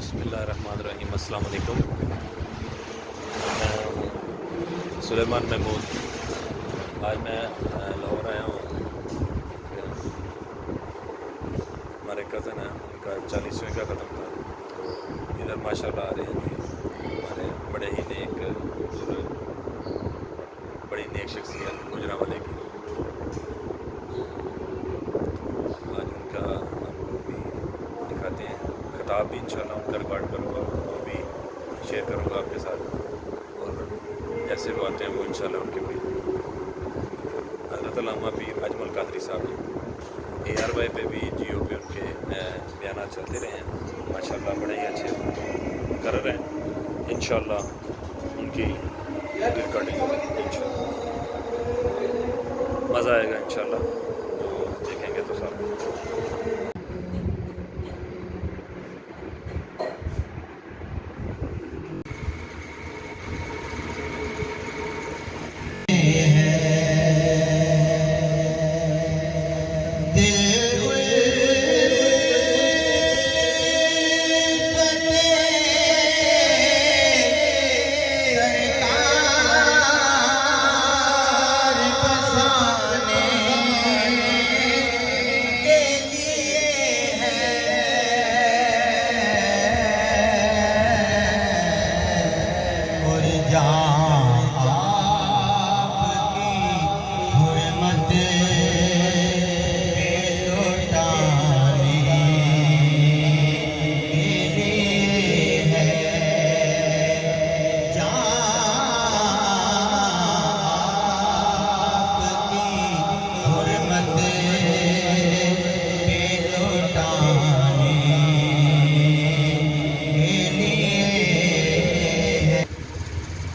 بسم اللہ الرحمن الرحیم۔ السلام علیکم۔ سلیمان محمود، آج میں لاہور آیا ہوں۔ ہمارے کزن ہیں، ان کا 40ویں کا ختم تھا، تو ادھر ماشاء اللہ آ رہے ہیں جی ہمارے بڑے ہی نیک اور بڑی نیک شخصیت گجرانوالے کی۔ آج ان کا آپ کو بھی دکھاتے ہیں، خطاب بھی انشاءاللہ ان کا ریکارڈ کروں گا، وہ بھی شیئر کروں گا آپ کے ساتھ، اور جیسے وہ آتے ہیں وہ انشاءاللہ ان کے بھی۔ حضرت علامہ پیر اجمل قادری صاحب ہیں، ARY پہ بھی جیو پہ ان کے بیانات چلتے رہے ہیں، ماشاءاللہ بڑے ہی اچھے مقرر ہیں۔ انشاءاللہ ان کی ریکارڈنگ ہوگی، انشاءاللہ مزہ آئے گا انشاءاللہ، تو دیکھیں گے تو ساتھ میں۔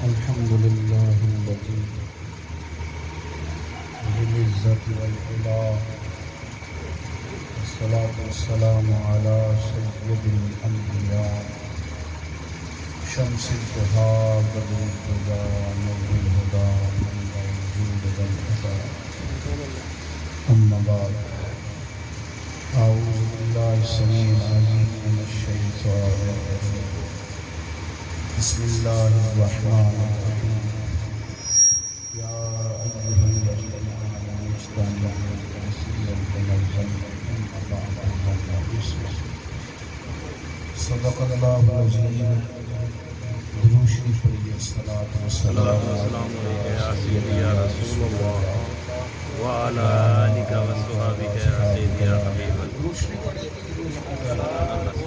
الحمد لله الذي بالعزة والعلا، والصلاة والسلام على سيد الأنبياء، شمس الضحى بدر الدجى نور الهدى منبع الجود والعطاء. أما بعد، أعوذ بالله السميع العليم من الشيطان الرجيم. بسم الله الرحمن الرحيم. يا أيها الذين آمنوا اجتنبوا كثيرا من الظن إن بعض الظن إثم. صدق الله العظيم. درود شریف پڑھیے، الصلاۃ والسلام علیک یا سیدی یا رسول اللہ وعلی آلک وصحبہ یا سیدی یا حبیب اللہ۔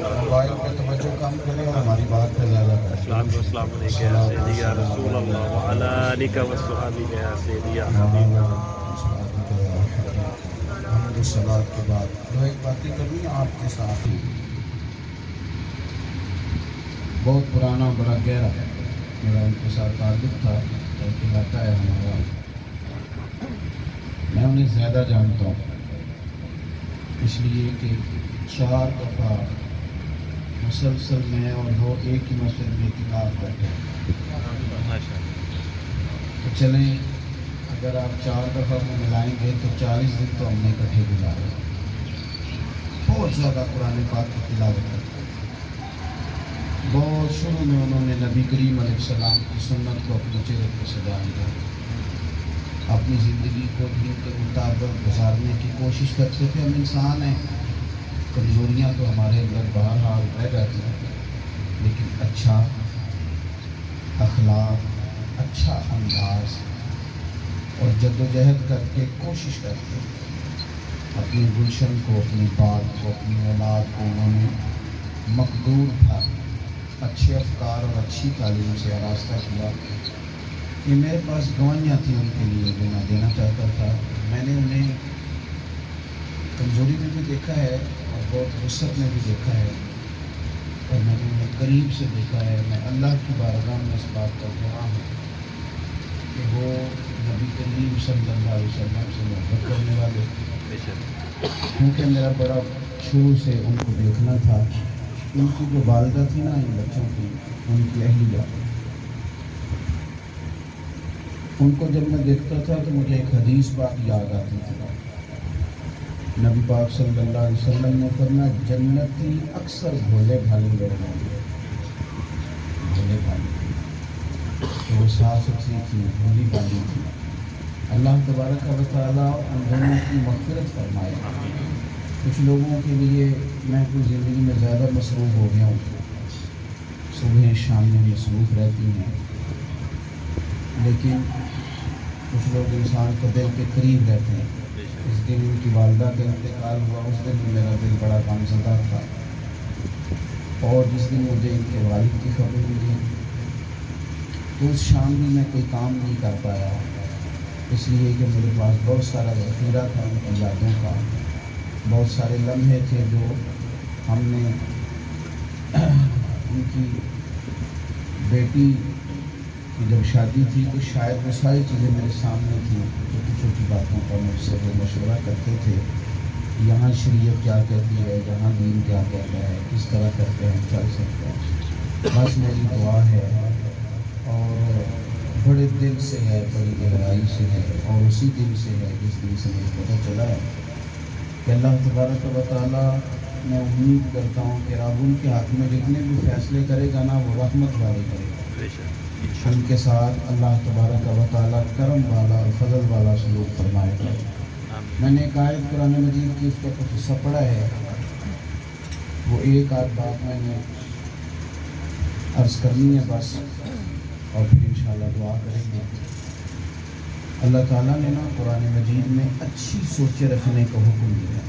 موبائل پہ توجہ کم کریں اور ہماری بات پہ زیادہ کریں۔ السلام علیکم یا سیدی یا رسول اللہ وعلی آلک وصحبہ یا سیدی یا حبیب اللہ۔ حمد و صلوات کے بعد دو ایک باتیں کرنی ہیں آپ کے ساتھ ہی، بہت پرانا بڑا گہرا میرا ان کے ساتھ تعلق تھا، ایک علاقہ ہے ہمارا، میں انہیں زیادہ جانتا ہوں اس لیے کہ 4 دفعہ مسلسل میں اور وہ ایک ہی مسجد میں اعتکاف کرتے ہیں۔ تو چلیں اگر آپ 4 دفعہ میں ملائیں گے تو 40 دن تو ہم نے اکٹھے گزارے، بہت زیادہ قرآن پاک کی تلاوت کرتے ہیں۔ بہت شروع میں انہوں نے نبی کریم علیہ السلام کی سنت کو اپنے چہرے پہ سجا دیا، اپنی زندگی کو دین کے مطابق گزارنے کی کوشش کرتے تھے۔ ہم انسان ہیں، کمزوریاں تو ہمارے اندر بہرحال رہ جاتی ہیں، لیکن اچھا اخلاق، اچھا انداز اور جد و جہد کر کے کوشش کرتے ہیں۔ اپنی گلشن کو، اپنی بات کو، اپنی اولاد کو انہوں نے مقدور تھا، اچھے افکار اور اچھی تعلیم سے آراستہ کیا۔ یہ میرے پاس گوائیاں تھیں ان کے لیے جو میں دینا چاہتا تھا۔ میں نے انہیں کمزوری میں بھی دیکھا ہے اور بہت وسعت میں بھی دیکھا ہے، اور میں نے انہیں قریب سے دیکھا ہے۔ میں اللہ کی بارگاہ میں اس بات کا گواہ ہوں کہ وہ نبی کریم صلی اللہ علیہ وسلم سے محبت کرنے والے، کیونکہ میرا بڑا شروع سے ان کو دیکھنا تھا۔ ان کی جو والدہ تھی نا ان بچوں کی، ان کی اہلیہ، ان کو جب میں دیکھتا تھا تو مجھے ایک حدیث بات یاد آتی تھی نبی پاک صلی اللہ علیہ وسلم نے فرمایا جنتی اکثر بھولے بھالے لوگ ہوں گے، بھولے بھالے، تو وہ ساستھی تھی، بھولی بھالی تھی۔ اللہ تبارک و تعالیٰ ان دونوں کی مغفرت فرمائے۔ کچھ لوگوں کے لیے میں کچھ زندگی میں زیادہ مصروف ہو گیا ہوں، صبح شام میں مصروف رہتی ہیں، لیکن کچھ لوگ انسان کو دل کے قریب رہتے ہیں۔ اس دن ان کی والدہ کا انتقال ہوا، اس دن بھی میرا دل بڑا غمزدہ تھا، اور جس دن مجھے ان کے والد کی خبر ملی تو اس شام بھی میں کوئی کام نہیں کر پایا، اس لیے کہ میرے پاس بہت سارا ذخیرہ تھا ان کی یادوں کا، بہت سارے لمحے تھے جو ہم نے ان کی بیٹی کی جب شادی تھی تو شاید وہ ساری چیزیں میرے سامنے تھیں، چھوٹی چھوٹی باتوں پر مجھ سے وہ مشورہ کرتے تھے، یہاں شریعت کیا کہتی ہے، یہاں دین کیا کہتا ہے، کس طرح کرتے ہیں چل سکتے ہیں۔ بس میری دعا ہے اور بڑے دل سے ہے، بڑی گہرائی سے ہے، اور اسی دل سے ہے جس دن سے مجھے پتہ چلا ہے کہ اللہ تبارک و تعالیٰ، میں امید کرتا ہوں کہ رب ان کے حق میں جتنے بھی فیصلے کرے گا نا وہ رحمت والے کرے گا، ان کے ساتھ اللہ تبارک و تعالیٰ کرم والا اور فضل والا سلوک فرمائے گا۔ میں نے ایک آیت قرآن مجید کی اس کا کچھ حصہ پڑھا ہے، وہ ایک آدھ بات میں نے عرض کرنی ہے بس، اور پھر انشاءاللہ دعا کریں گے۔ اللہ تعالیٰ نے نا قرآن مجید میں اچھی سوچیں رکھنے کا حکم دیا،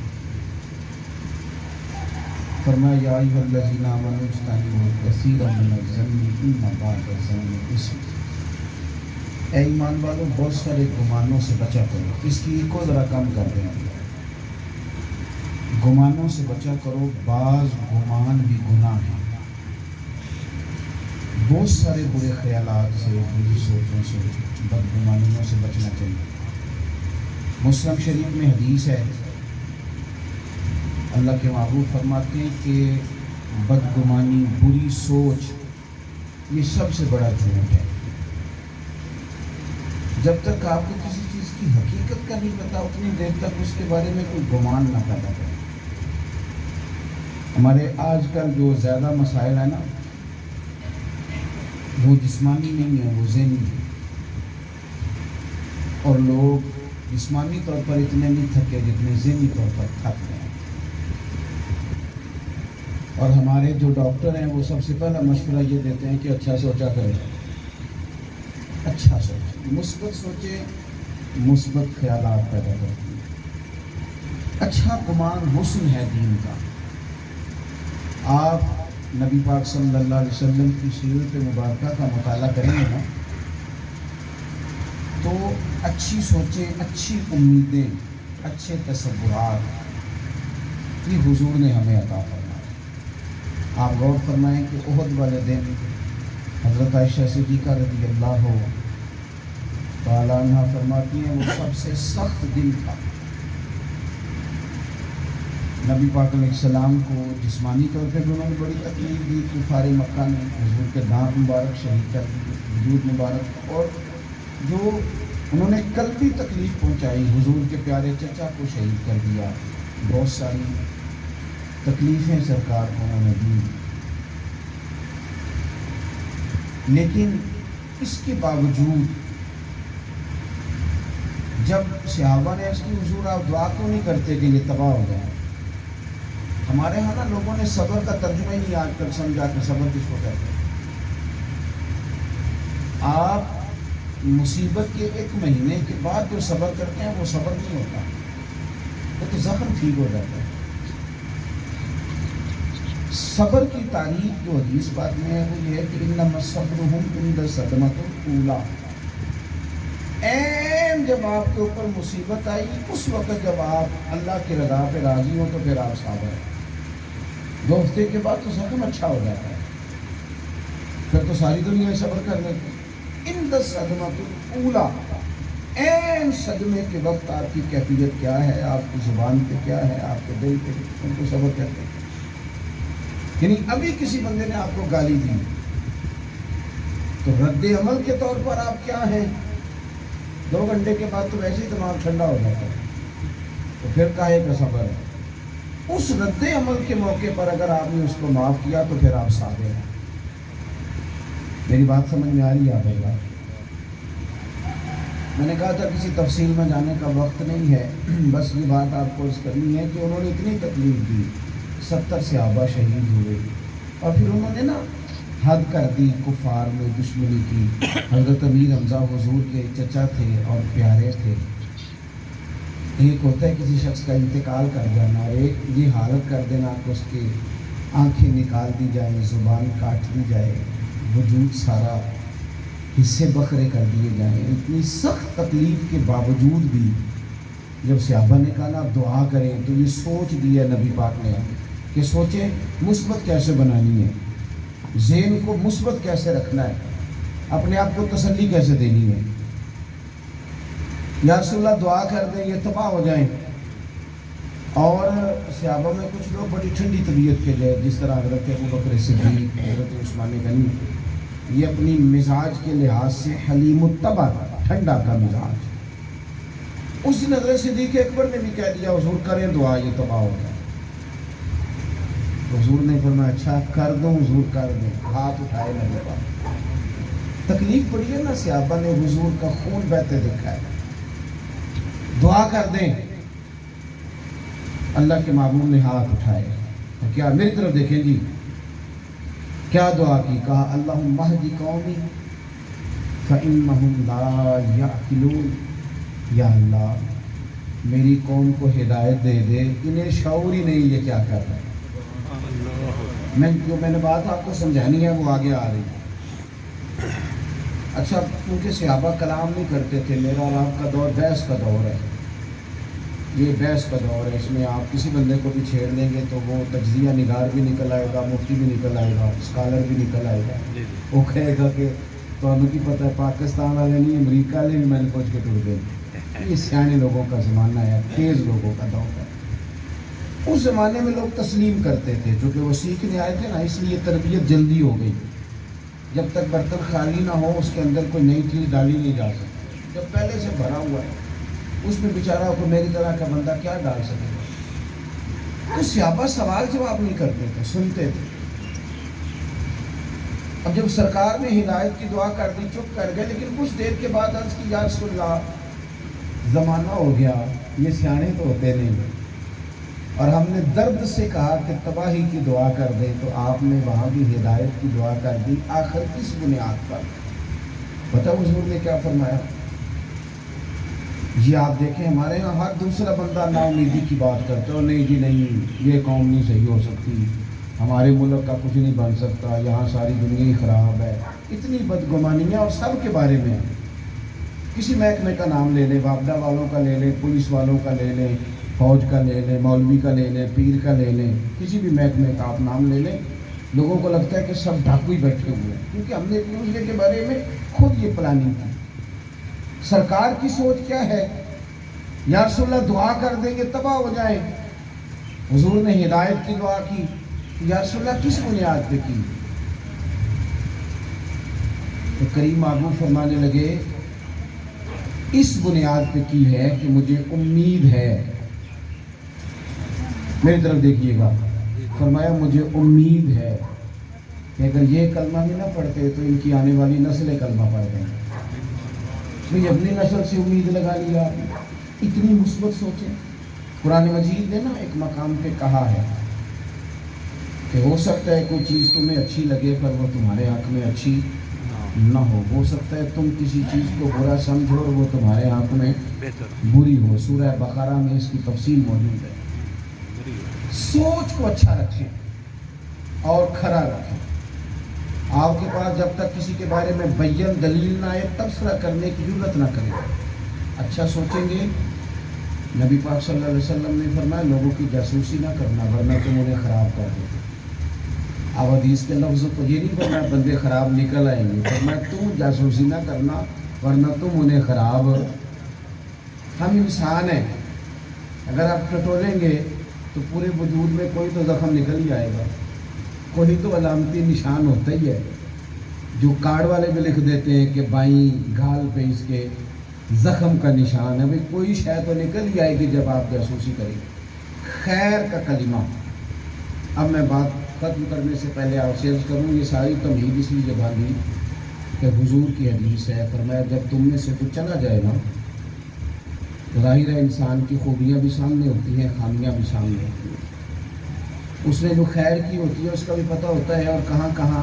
فرمایا یا ایھا الذین آمنوا اجتنبوا کثیرا من الظن ان بعض الظن اثم۔ اے ایمان والو بہت سارے گمانوں سے بچا کرو، اس کی ایک کو ذرا کم کر دیں، گمانوں سے بچا کرو، بعض گمان بھی گناہ ہیں۔ بہت سارے برے خیالات سے، بری سوچوں سے، بدگمانیوں سے بچنا چاہیے۔ مسلم شریف میں حدیث ہے، اللہ کے محبوب فرماتے ہیں کہ بدگمانی، بری سوچ، یہ سب سے بڑا جھوٹ ہے۔ جب تک آپ کو کسی چیز کی حقیقت کا نہیں پتا اتنی دیر تک اس کے بارے میں کوئی گمان نہ پیدا کریں۔ ہمارے آج کل جو زیادہ مسائل ہیں نا وہ جسمانی نہیں ہے، وہ ذہنی ہے، اور لوگ جسمانی طور پر اتنے نہیں تھکے جتنے ذہنی طور پر تھک گئے ہیں۔ اور ہمارے جو ڈاکٹر ہیں وہ سب سے پہلا مشورہ یہ دیتے ہیں کہ اچھا سوچا کریں، اچھا سوچیں، مثبت سوچیں، مثبت خیالات پیدا کرتے ہیں۔ اچھا گمان حسن ہے دین کا۔ آپ نبی پاک صلی اللہ علیہ وسلم کی سیرت مبارکہ کا مطالعہ کریں گے نا تو اچھی سوچیں، اچھی امیدیں، اچھے تصورات یہ حضور نے ہمیں عطا فرمایا۔ آپ غور فرمائیں کہ احد والے دن حضرت عائشہ صدیقہ رضی اللہ تعالیٰ عنہ فرماتی ہیں وہ سب سے سخت دن تھا۔ نبی پاک علیہ السلام کو جسمانی طور پہ بھی انہوں نے بڑی تکلیف دی، کفار مکہ نے حضور کے دانت مبارک شہید کر دیے، وجود مبارک، اور جو انہوں نے قلبی تکلیف پہنچائی، حضور کے پیارے چچا کو شہید کر دیا، بہت ساری تکلیفیں سرکار کو انہوں نے دی، لیکن اس کے باوجود جب صحابہ نے اس کی حضور آپ دعا کیوں نہیں کرتے کہ یہ تباہ ہو جائے؟ ہمارے ہاں نا لوگوں نے صبر کا ترجمہ ہی نہیں آج تک سمجھا کہ صبر کس کو کہتے ہیں۔ آپ مصیبت کے ایک مہینے کے بعد جو صبر کرتے ہیں وہ صبر نہیں ہوتا، وہ تو زخم ٹھیک ہو جاتا ہے۔ صبر کی تعریف جو حدیث پاک میں ہے وہ یہ ہے کہ انما صبرهم عند الصدمۃ الاولیٰ، جب آپ کے اوپر مصیبت آئی اس وقت جب آپ اللہ کی رضا پہ راضی ہو تو پھر آپ صابر ہیں۔ 2 ہفتے کے بعد تو زخم اچھا ہو جاتا ہے، پھر تو ساری دنیا صبر کر لیتی۔ عند الصدمۃ الاولیٰ، صدمے کے وقت آپ کی کیفیت کیا ہے، آپ کی زبان پہ کیا ہے، آپ کے دل پہ، ان کو صبر کرتے ہیں۔ یعنی ابھی کسی بندے نے آپ کو گالی دی تو رد عمل کے طور پر آپ کیا ہیں، 2 گھنٹے کے بعد تو ویسے ہی دماغ ٹھنڈا ہو جاتا ہے، تو پھر کاہے کا صبر ہے؟ اس رد عمل کے موقع پر اگر آپ نے اس کو معاف کیا تو پھر آپ صابر ہیں. میری بات سمجھ میں آ رہی ہے آپ بھائی؟ میں نے کہا تھا کسی تفصیل میں جانے کا وقت نہیں ہے، بس یہ بات آپ کو عرض کرنی ہے کہ انہوں نے اتنی تکلیف دی، 70 صحابہ شہید ہوئے، اور پھر انہوں نے نا حد کر دی، کفار میں دشمنی کی. حضرت امیر حمزہ حضور کے چچا تھے اور پیارے تھے. ایک ہوتا ہے کسی شخص کا انتقال کر جانا، اور ایک یہ حالت کر دینا کہ اس کی آنکھیں نکال دی جائیں، زبان کاٹ دی جائے، وجود سارا حصے بکھرے کر دیے جائیں. اتنی سخت تکلیف کے باوجود بھی جب صحابہ نے کہا نا دعا کریں، تو یہ سوچ دی ہے نبی پاک نے کہ سوچیں مثبت کیسے بنانی ہے، ذہن کو مثبت کیسے رکھنا ہے، اپنے آپ کو تسلی کیسے دینی ہے. یا رسول اللہ دعا کر دیں یہ تباہ ہو جائیں. اور صحابہ میں کچھ لوگ بڑی ٹھنڈی طبیعت کے جو جس طرح حضرت ابوبکر صدیق، حضرت عثمان غنی، یہ اپنی مزاج کے لحاظ سے حلیم الطبع، ٹھنڈا کا مزاج. اس دن حضرت صدیق اکبر نے بھی کہہ دیا حضور کریں دعا یہ تباہ ہو جائے. حضور نے فرمایا اچھا کر دوں حضور کر دیں. ہاتھ اٹھائے نبی پاک. تکلیف پڑی ہے نا، صحابہ نے حضور کا خون بہتے دیکھا ہے. دعا کر دیں. اللہ کے محبوب نے ہاتھ اٹھائے، کیا میری طرف دیکھیں جی، کیا دعا کی؟ کہا اللہم اہد قومی فإنہم لا یعقلون. یا اللہ میری قوم کو ہدایت دے دے، انہیں شعور ہی نہیں یہ کیا کر رہا ہے. میں نے بات آپ کو سمجھانی ہے وہ آگے آ رہی ہے. اچھا کیونکہ صحابہ کلام نہیں کرتے تھے، میرا اور آپ کا دور بحث کا دور ہے. یہ بحث کا دور ہے، اس میں آپ کسی بندے کو بھی چھیڑ لیں گے تو وہ تجزیہ نگار بھی نکل آئے گا، مفتی بھی نکل آئے گا، اسکالر بھی نکل آئے گا. وہ کہے گا کہ تو ہمیں کی پتہ ہے پاکستان والے نہیں امریکہ والے بھی میں نے پوچھ کے ٹوٹ گئے. یہ سیانے لوگوں کا زمانہ ہے، تیز لوگوں کا دور ہے. اس زمانے میں لوگ تسلیم کرتے تھے، چونکہ وہ سیکھنے آئے تھے نا، اس لیے تربیت جلدی ہو گئی. جب تک برتن خالی نہ ہو اس کے اندر کوئی نئی چیز ڈالی نہیں جا سکتی. جب پہلے سے بھرا ہوا ہے اس میں بیچارہ کو میری طرح کا بندہ کیا ڈال سکے گا. تو صحابہ سوال جواب نہیں کرتے تھے، سنتے تھے. اب جب سرکار نے ہدایت کی دعا کر دی چپ کر گئے، لیکن کچھ دیر کے بعد عرض کی یا رسول اللہ زمانہ ہو گیا، یہ سیانے تو ہوتے نہیں، اور ہم نے درد سے کہا کہ تباہی کی دعا کر دیں تو آپ نے وہاں بھی ہدایت کی دعا کر دی. آخر کس بنیاد پر؟ پتہ حضور نے کیا فرمایا؟ جی آپ دیکھیں ہمارے یہاں ہر دوسرا بندہ نا امیدی کی بات کرتا ہے، نہیں جی نہیں یہ قوم نہیں صحیح ہو سکتی، ہمارے ملک کا کچھ نہیں بن سکتا، یہاں ساری دنیا ہی خراب ہے. اتنی بدگمانیاں، اور سب کے بارے میں. کسی محکمے کا نام لے لیں، وابڈا والوں کا لے لیں، پولیس والوں کا لے لیں، فوج کا لے لیں، مولوی کا لے لیں، پیر کا لے لیں، کسی بھی محکمے کا آپ نام لے لیں، لوگوں کو لگتا ہے کہ سب ڈاکو ہی بیٹھے ہوئے ہیں، کیونکہ ہم نے ایک دوسرے کے بارے میں خود یہ پلاننگ کی. سرکار کی سوچ کیا ہے؟ یا رسول اللہ دعا کر دیں گے تباہ ہو جائیں. حضور نے ہدایت کی دعا کی، یا رسول اللہ کس بنیاد پہ کی؟ تو کریم آگو فرمانے لگے اس بنیاد پہ کی ہے کہ مجھے امید ہے. میری طرف دیکھیے گا، فرمایا مجھے امید ہے کہ اگر یہ کلمہ بھی نہ پڑھتے تو ان کی آنے والی نسلیں کلمہ پڑھ دیں. تو یہ اپنی نسل سے امید لگا لیا. اتنی مثبت سوچیں. قرآن مجید نے نا ایک مقام پہ کہا ہے کہ ہو سکتا ہے کوئی چیز تمہیں اچھی لگے پر وہ تمہارے حق میں اچھی نہ ہو سکتا ہے تم کسی چیز کو برا سمجھو اور وہ تمہارے حق میں بری ہو. سورہ بقرہ میں اس کی تفصیل موجود ہے. سوچ کو اچھا رکھیں اور کھرا رکھیں. آپ کے پاس جب تک کسی کے بارے میں بیان دلیل نہ آئے تبصرہ کرنے کی ضرورت نہ کریں. اچھا سوچیں گے. نبی پاک صلی اللہ علیہ وسلم نے فرمایا لوگوں کی جاسوسی نہ کرنا ورنہ تم انہیں خراب کر دو گے. اب حدیث کے لفظوں کو یہ نہیں فرمایا بندے خراب نکل آئیں گے، فرمایا تم جاسوسی نہ کرنا ورنہ تم انہیں خراب. ہم انسان ہیں، اگر آپ ٹٹولیں گے تو پورے وجود میں کوئی تو زخم نکل ہی آئے گا، کوئی تو علامتی نشان ہوتا ہی ہے. جو کارڈ والے بھی لکھ دیتے ہیں کہ بائیں گھال پہ اس کے زخم کا نشان ہے. بھائی کوئی شے تو نکل ہی آئے گی جب آپ جاسوسی کریں گے. خیر کا کلمہ. اب میں بات ختم کرنے سے پہلے آپ سے عرض کروں، یہ ساری تمہید اس لیے باندھی کہ حضور کی حدیث ہے، فرمایا جب تم میں سے کچھ چلا جائے نا، ظاہر ہے انسان کی خوبیاں بھی سامنے ہوتی ہیں، خامیاں بھی سامنے ہوتی ہیں. اس نے جو خیر کی ہوتی ہے اس کا بھی پتہ ہوتا ہے، اور کہاں کہاں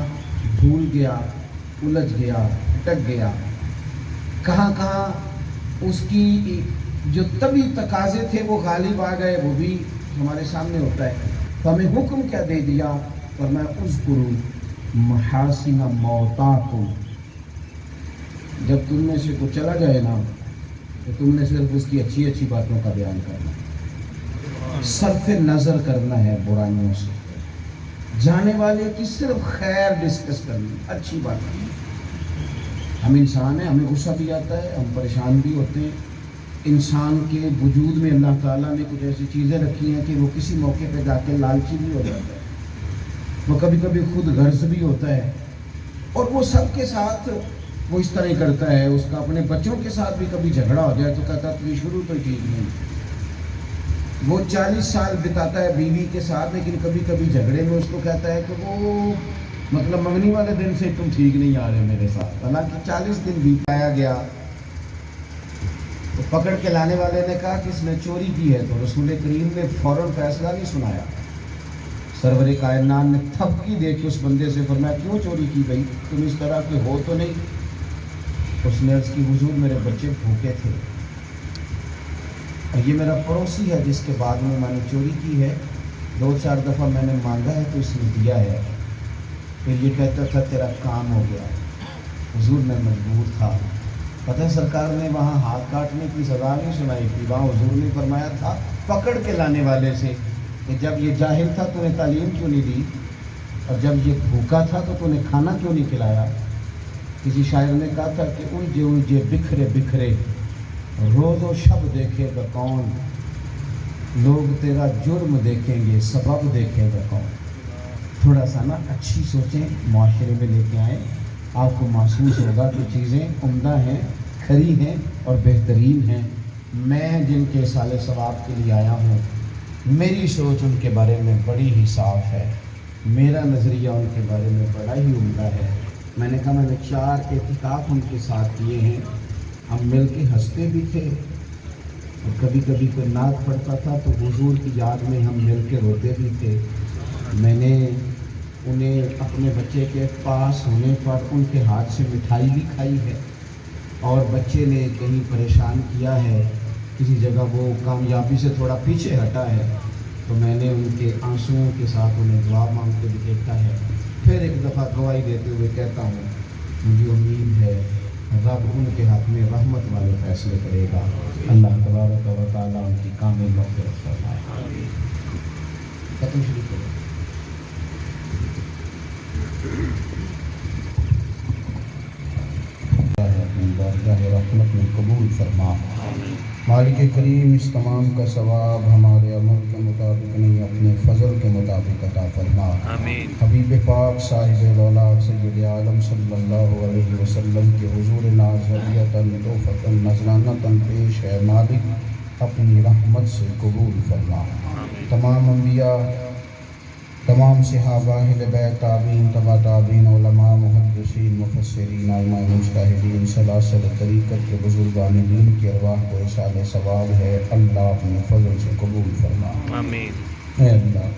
بھول گیا، الجھ گیا، اٹک گیا، کہاں کہاں اس کی جو طبی تقاضے تھے وہ غالب آ گئے، وہ بھی ہمارے سامنے ہوتا ہے. تو ہمیں حکم کیا دے دیا، اور میں اذکروا محاسن موتاکم. جب تم میں سے کوئی چلا جائے نا تو تم نے صرف اس کی اچھی اچھی باتوں کا بیان کرنا، صرف نظر کرنا ہے برائیوں سے، جانے والے کی صرف خیر ڈسکس کرنی، اچھی بات کرنی. ہم انسان ہیں، ہمیں غصہ بھی آتا ہے، ہم پریشان بھی ہوتے ہیں. انسان کے وجود میں اللہ تعالیٰ نے کچھ ایسی چیزیں رکھی ہیں کہ وہ کسی موقع پہ جا کے لالچی بھی ہو جاتا ہے، وہ کبھی کبھی خود غرض بھی ہوتا ہے، اور وہ سب کے ساتھ وہ اس طرح ہی کرتا ہے. اس کا اپنے بچوں کے ساتھ بھی کبھی جھگڑا ہو جائے تو کہتا ہے تو شروع تو ٹھیک نہیں. وہ 40 سال بتاتا ہے بیوی کے ساتھ، لیکن کبھی کبھی جھگڑے میں اس کو کہتا ہے کہ وہ مطلب منگنی والے دن سے تم ٹھیک نہیں آ رہے میرے ساتھ. حالانکہ 40 دن بھی پایا گیا تو پکڑ کے لانے والے نے کہا کہ اس نے چوری کی ہے، تو رسول کریم نے فوراً فیصلہ نہیں سنایا. سرور کائنات نے تھپکی دے کے اس بندے سے فرمایا کیوں چوری کی گئی، تم اس طرح کے ہو تو نہیں. اس نے عرض کی حضور میرے بچے بھوکے تھے، اور یہ میرا پڑوسی ہے جس کے بعد میں نے چوری کی ہے، 2-4 دفعہ میں نے مانگا ہے تو اس نے دیا ہے. پھر یہ کہتا تھا تیرا کام ہو گیا. حضور میں مجبور تھا. پتہ ہے سرکار نے وہاں ہاتھ کاٹنے کی سزا نہیں سنائی تھی، وہاں حضور نے فرمایا تھا پکڑ کے لانے والے سے کہ جب یہ جاہل تھا تو نے تعلیم کیوں نہیں دی، اور جب یہ بھوکا تھا تو نے کھانا کیوں نہیں کھلایا. کسی شاعر نے کہا تھا کہ الجھے الجھے بکھرے بکھرے روز و شب دیکھے گا کون، لوگ تیرا جرم دیکھیں گے سبب دیکھے گا کون. تھوڑا سا نا اچھی سوچیں معاشرے میں لے کے آئیں، آپ کو محسوس ہوگا کہ چیزیں عمدہ ہیں، کھری ہیں اور بہترین ہیں. میں جن کے سال ثواب کے لیے آیا ہوں، میری سوچ ان کے بارے میں بڑی ہی صاف ہے، میرا نظریہ ان کے بارے میں بڑا ہی عمدہ ہے. میں نے کہا میں نے 4 اعتکاف ان کے ساتھ کیے ہیں. ہم مل کے ہنستے بھی تھے، اور کبھی کبھی کوئی نعت پڑھتا تھا تو حضور کی یاد میں ہم مل کے روتے بھی تھے. میں نے انہیں اپنے بچے کے پاس ہونے پر ان کے ہاتھ سے مٹھائی بھی کھائی ہے، اور بچے نے کہیں پریشان کیا ہے، کسی جگہ وہ کامیابی سے تھوڑا پیچھے ہٹا ہے، تو میں نے ان کے آنسوؤں کے ساتھ انہیں دعا مانگتے بھی دیکھا ہے. پھر ایک دفعہ گواہی دیتے ہوئے کہتا ہوں مجھے امید ہے رب ان کے حق میں رحمت والے فیصلے کرے گا. اللہ تبارک و تعالیٰ ان کی کامل مغفرت فرمائے. ختم شریف کرو. بارگاہ رحمت میں قبول فرما. مالک کریم اس تمام کا ثواب ہمارے عمل کے مطابق نہیں اپنے فضل کے مطابق عطا فرما. آمین. حبیب پاک صاحب اولاد سید عالم صلی اللہ علیہ وسلم کے حضور نازلیتاً توفتاً نذرانتاً پیش ہے. مالک اپنی رحمت سے قبول فرما. تمام انبیاء، تمام صحابہ، اہل بیت، تابعین، تبع تابعین، علماء، محدثین، مفسرین، ائمہ مجتہدین، سلاسل طریقت کے بزرگان دین کی ارواح کو اصال ثواب ہے. اللہ اپنے فضل سے قبول فرما. آمین. اے اللہ،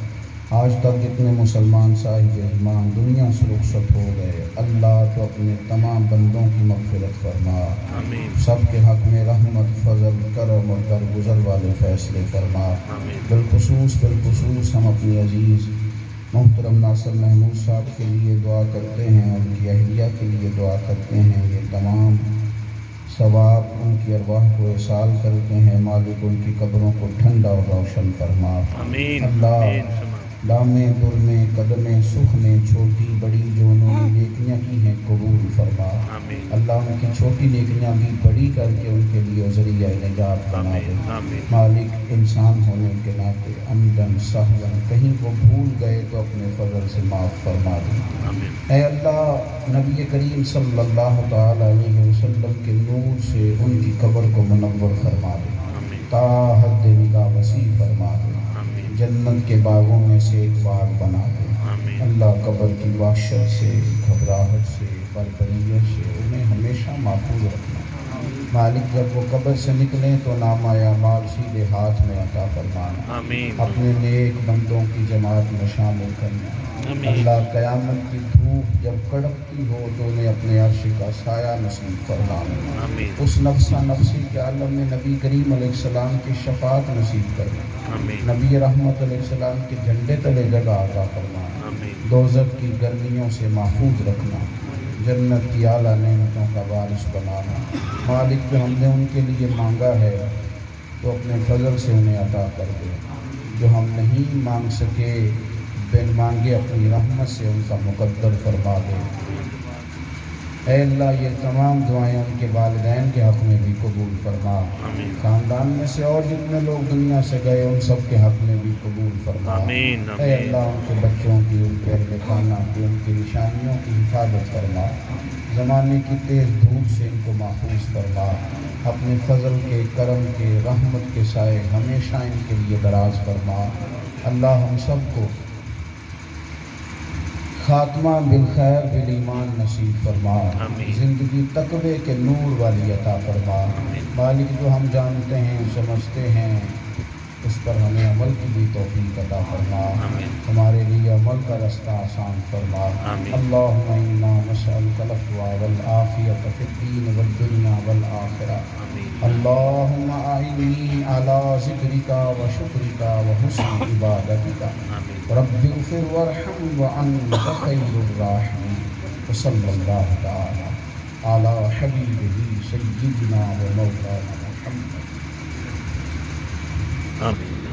آج تک جتنے مسلمان صاحب ایمان دنیا سے رخصت ہو گئے، اللہ تو اپنے تمام بندوں کی مغفرت فرما. آمین. سب کے حق میں رحمت، فضل، کرم اور درگزر والے فیصلے فرما. آمین. بالخصوص ہم اپنی عزیز محترم ناصر محمود صاحب کے لیے دعا کرتے ہیں، ان کی اہلیہ کے لیے دعا کرتے ہیں. یہ تمام ثواب ان کی ارواح کو اصال کرتے ہیں. مالک ان کی قبروں کو ٹھنڈا اور روشن فرما. آمین. اللہ آمین. دامیں درمیں قدمیں سکھ میں چھوٹی بڑی جو انہوں نے نیکیاں نیکیاں کی ہیں قبول فرما آمین اللہ ان کی چھوٹی نیکیاں بھی بڑی کر کے ان کے لیے ذریعہ نجات بنا دے آمین آمین مالک انسان ہونے کے ناطے عمدن سہون کہیں وہ بھول گئے تو اپنے فضل سے معاف فرما دے آمین اے اللہ نبی کریم صلی اللہ تعالی علیہ وسلم کے نور سے ان کی قبر کو منور فرما دے آمین تا حد نگاہ وسیع فرما دے آمین جنت کے باغوں میں سے ایک باغ بنا دے آمین اللہ قبر کی وحشت سے گھبراہٹ سے بربریت سے انہیں ہمیشہ محفوظ رکھنا مالک جب وہ قبر سے نکلیں تو نامہ اعمال سیدھے ہاتھ میں عطا فرمانا آمین اپنے نیک بندوں کی جماعت میں شامل کرنا آمین اللہ قیامت کی دھوپ جب کڑکتی ہو تو انہیں اپنے عرش کا سایہ نصیب فرمانا آمین اس نفسا نفسی کے عالم میں نبی کریم علیہ السلام کی شفاعت نصیب کرنا آمین نبی رحمت علیہ السلام کے جھنڈے تلے جگہ عطا فرمانا آمین دوزخ کی گرمیوں سے محفوظ رکھنا جنت کی اعلیٰ نعمتوں کا وارث بنانا مالک جو ہم نے ان کے لیے مانگا ہے تو اپنے فضل سے انہیں عطا کر دے جو ہم نہیں مانگ سکے بن مانگے اپنی رحمت سے ان کا مقدر فرما دے اے اللہ یہ تمام دعائیں ان کے والدین کے حق میں بھی قبول فرما آمین خاندان میں سے اور جتنے لوگ دنیا سے گئے ان سب کے حق میں بھی قبول فرما آمین اے آمین اللہ ان کے بچوں کی ان کے اہل خانہ کی ان کی نشانیوں کی حفاظت فرما زمانے کی تیز دھوپ سے ان کو محفوظ فرما اپنے فضل کے کرم کے رحمت کے سائے ہمیشہ ان کے لیے دراز فرما اللہ ہم سب کو خاتمہ بالخیر بالایمان نصیب فرما آمین زندگی تقوی کے نور والی عطا فرما آمین مالک جو ہم جانتے ہیں سمجھتے ہیں اس پر ہمیں عمل کی بھی توفیق عطا فرما آمین ہمارے لیے عمل کا رستہ آسان فرما آمین اللہم انا نسألک العفو والعافیۃ فی الدین والدنیا والآخرہ آمین اللہم اعنی علی ذکرک و شکرک و حسن عبادتک آمین رب اغفر وارحم وانت خیر الراحمین وصلی اللہ تعالی علی حبیبہ سیدنا و مولانا محمد آمین